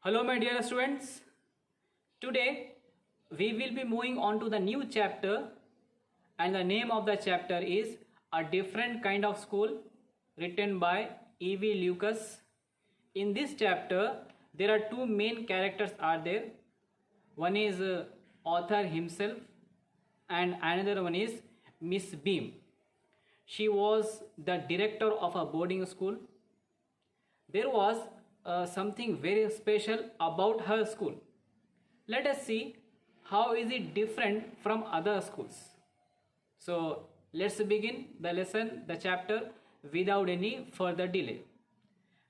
Hello my dear students. Today we will be moving on to the new chapter, and the name of the chapter is A Different Kind of School, written by E.V. Lucas. In this chapter there are two main characters are there. One is author himself and another one is Miss Beam. She was the director of a boarding school. There was something very special about her school. Let us see how is it different from other schools. So let's begin the lesson, the chapter, without any further delay,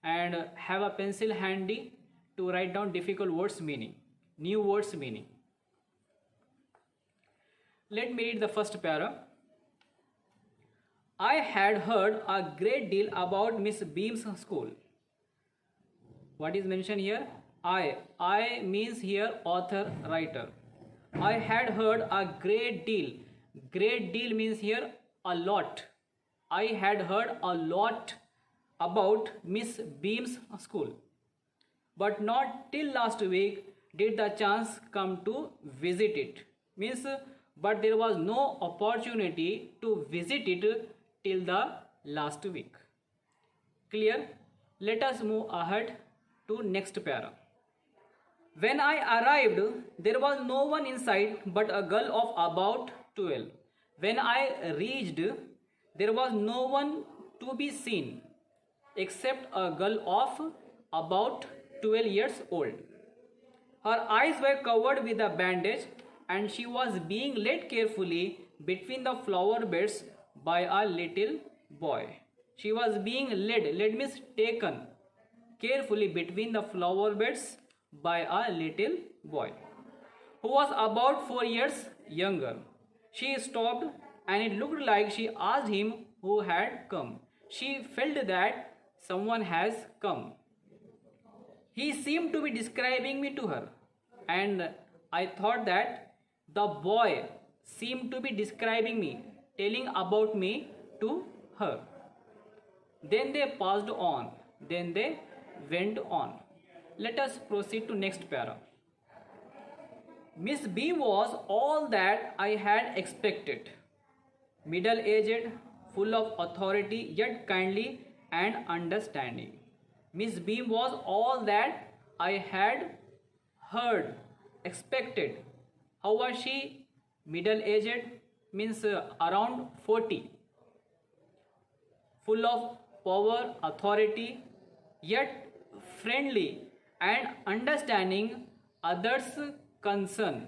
and have a pencil handy to write down difficult words meaning, new words meaning. Let me read the first para. I had heard a great deal about Miss Beam's school. What is mentioned here? I means here author, writer. I had heard a great deal. Great deal means here a lot. I had heard a lot about Miss Beam's school. But not till last week did the chance come to visit it. Means, but there was no opportunity to visit it till the last week. Clear? Let us move ahead to next para. When I arrived, there was no one inside but a girl of about 12. When I reached, there was no one to be seen except a girl of about 12 years old. Her eyes were covered with a bandage and she was being led carefully between the flower beds by a little boy. She was being led means taken carefully between the flower beds by a little boy who was about 4 years younger. She stopped and it looked like she asked him who had come. She felt that someone has come. He seemed to be describing me to her, and I thought that the boy seemed to be describing me, telling about me to her. Then they passed on. Then they went on. Let us proceed to next para. Miss B was all that I had expected. Middle-aged, full of authority, yet kindly and understanding. Miss B was all that I had heard, expected. How was she? Middle-aged means around 40. Full of power, authority, yet friendly and understanding others' concern.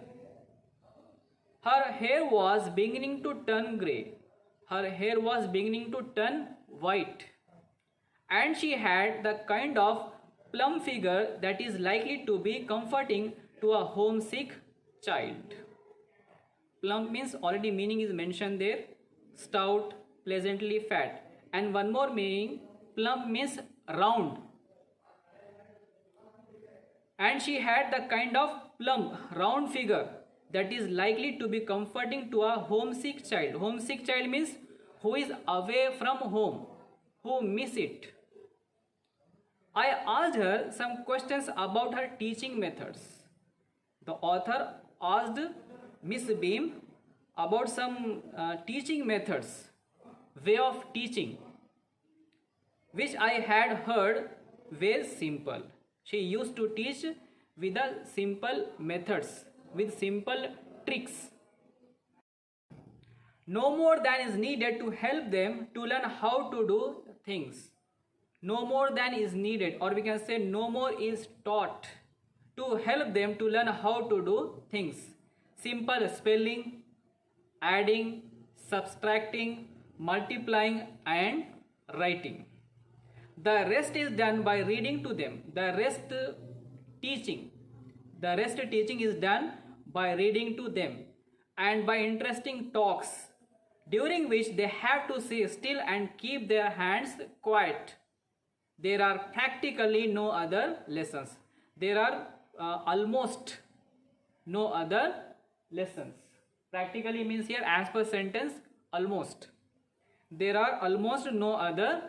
Her hair was beginning to turn grey. Her hair was beginning to turn white. And she had the kind of plump figure that is likely to be comforting to a homesick child. Plump means already meaning is mentioned there. Stout, pleasantly fat. And one more meaning, plump means round. And she had the kind of plump, round figure that is likely to be comforting to a homesick child. Homesick child means who is away from home, who miss it. I asked her some questions about her teaching methods. The author asked Miss Beam about some teaching methods, way of teaching, which I had heard were simple. She used to teach with the simple methods, with simple tricks. No more than is needed to help them to learn how to do things. No more than is needed, or we can say no more is taught to help them to learn how to do things. Simple spelling, adding, subtracting, multiplying and writing. The rest is done by reading to them. The rest teaching is done by reading to them and by interesting talks, during which they have to sit still and keep their hands quiet. There are practically no other lessons. There are almost no other lessons. Practically means here as per sentence almost. There are almost no other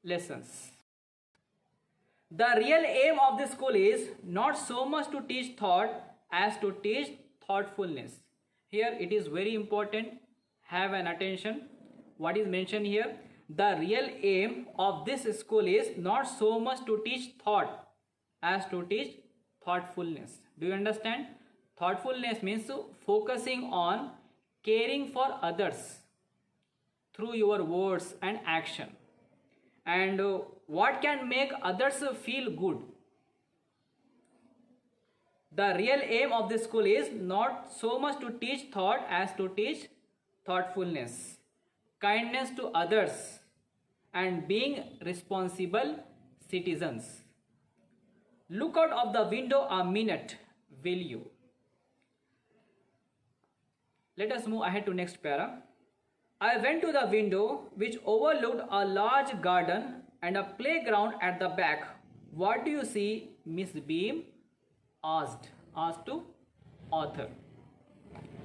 lessons. The real aim of the school is not so much to teach thought as to teach thoughtfulness. Here it is very important. Have an attention. What is mentioned here? The real aim of this school is not so much to teach thought as to teach thoughtfulness. Do you understand? Thoughtfulness means focusing on caring for others through your words and action. And what can make others feel good? The real aim of the school is not so much to teach thought as to teach thoughtfulness, kindness to others, and being responsible citizens. Look out of the window a minute, will you? Let us move ahead to next para. I went to the window which overlooked a large garden and a playground at the back. What do you see? Miss Beam asked to author.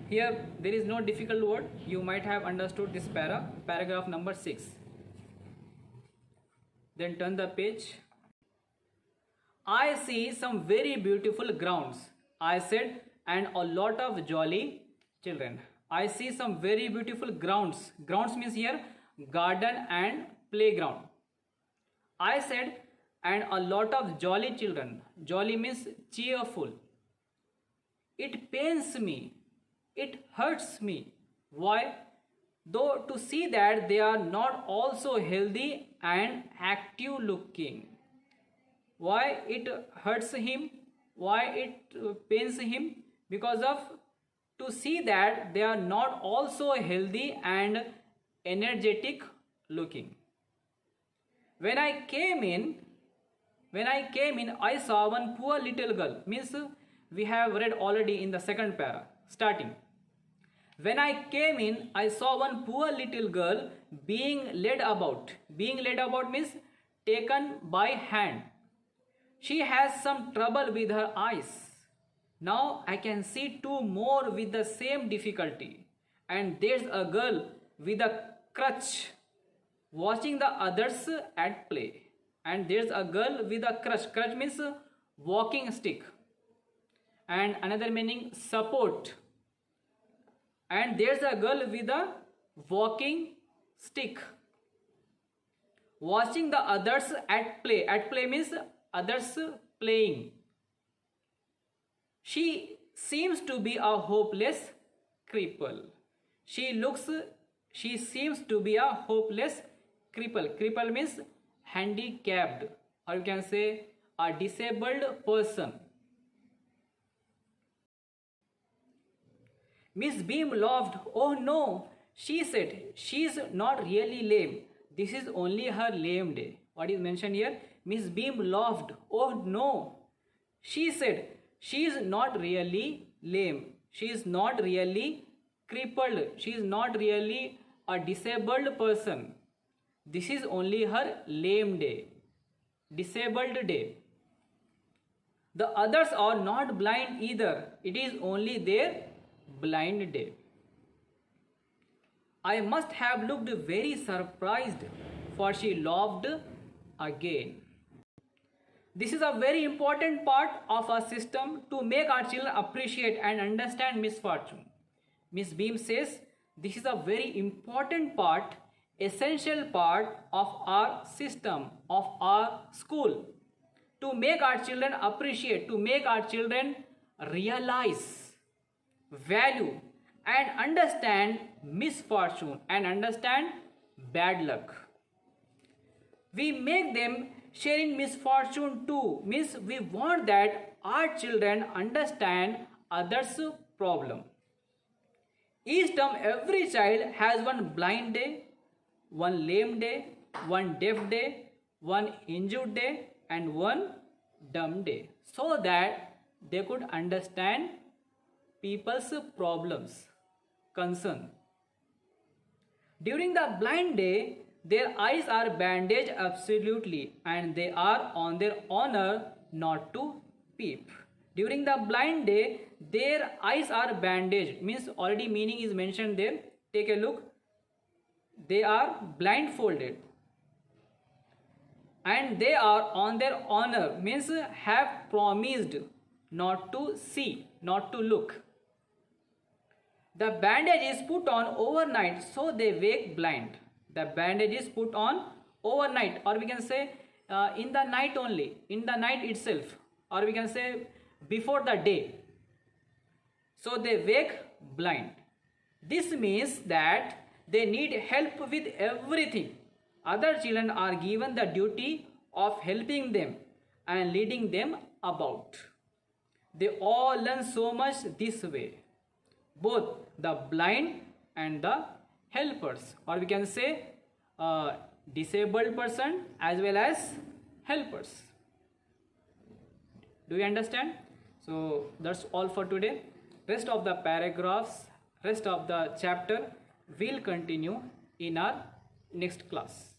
Here there is no difficult word. You might have understood this paragraph number 6. Then turn the page. I see some very beautiful grounds, I said, and a lot of jolly children. I see some very beautiful grounds. Grounds means here garden and playground. I said, and a lot of jolly children. Jolly means cheerful. It pains me. It hurts me. Why? Though to see that they are not also healthy and active looking. Why it hurts him? Why it pains him? Because of to see that they are not also healthy and energetic looking. When I came in, I saw one poor little girl. Means we have read already in the second para, starting. When I came in, I saw one poor little girl being led about. Being led about means taken by hand. She has some trouble with her eyes. Now I can see two more with the same difficulty. And there's a girl with a crutch watching the others at play. And there's a girl with a crutch. Crutch means walking stick. And another meaning support. And there's a girl with a walking stick watching the others at play. At play means others playing. She seems to be a hopeless cripple. She seems to be a hopeless cripple. Cripple means handicapped, or you can say a disabled person. Miss Beam laughed. Oh no, she said, she's not really lame. This is only her lame day. What is mentioned here? Miss Beam laughed. Oh no, she said, she is not really lame. She is not really crippled. She is not really a disabled person. This is only her lame day, disabled day. The others are not blind either. It is only their blind day. I must have looked very surprised, for she laughed again. This is a very important part of our system to make our children appreciate and understand misfortune. Miss Beam says this is a very important part, essential part of our system, of our school, to make our children appreciate, to make our children realize, value and understand misfortune and understand bad luck. We make them share in misfortune too. Means we want that our children understand others' problem. Each term every child has one blind day, one lame day, one deaf day, one injured day and one dumb day, so that they could understand people's problems, concern. During the blind day, their eyes are bandaged absolutely and they are on their honor not to peep. During the blind day, their eyes are bandaged. Means already meaning is mentioned there. Take a look. They are blindfolded. and they are on their honor means have promised not to see, not to look. The bandage is put on overnight, so they wake blind. The bandage is put on overnight, or we can say in the night only, in the night itself, or we can say before the day, so they wake blind. This means that they need help with everything. Other children are given the duty of helping them and leading them about. They all learn so much this way, both the blind and the helpers, or we can say disabled person as well as helpers. Do you understand? So that's all for today. Rest of the paragraphs, rest of the chapter will continue in our next class.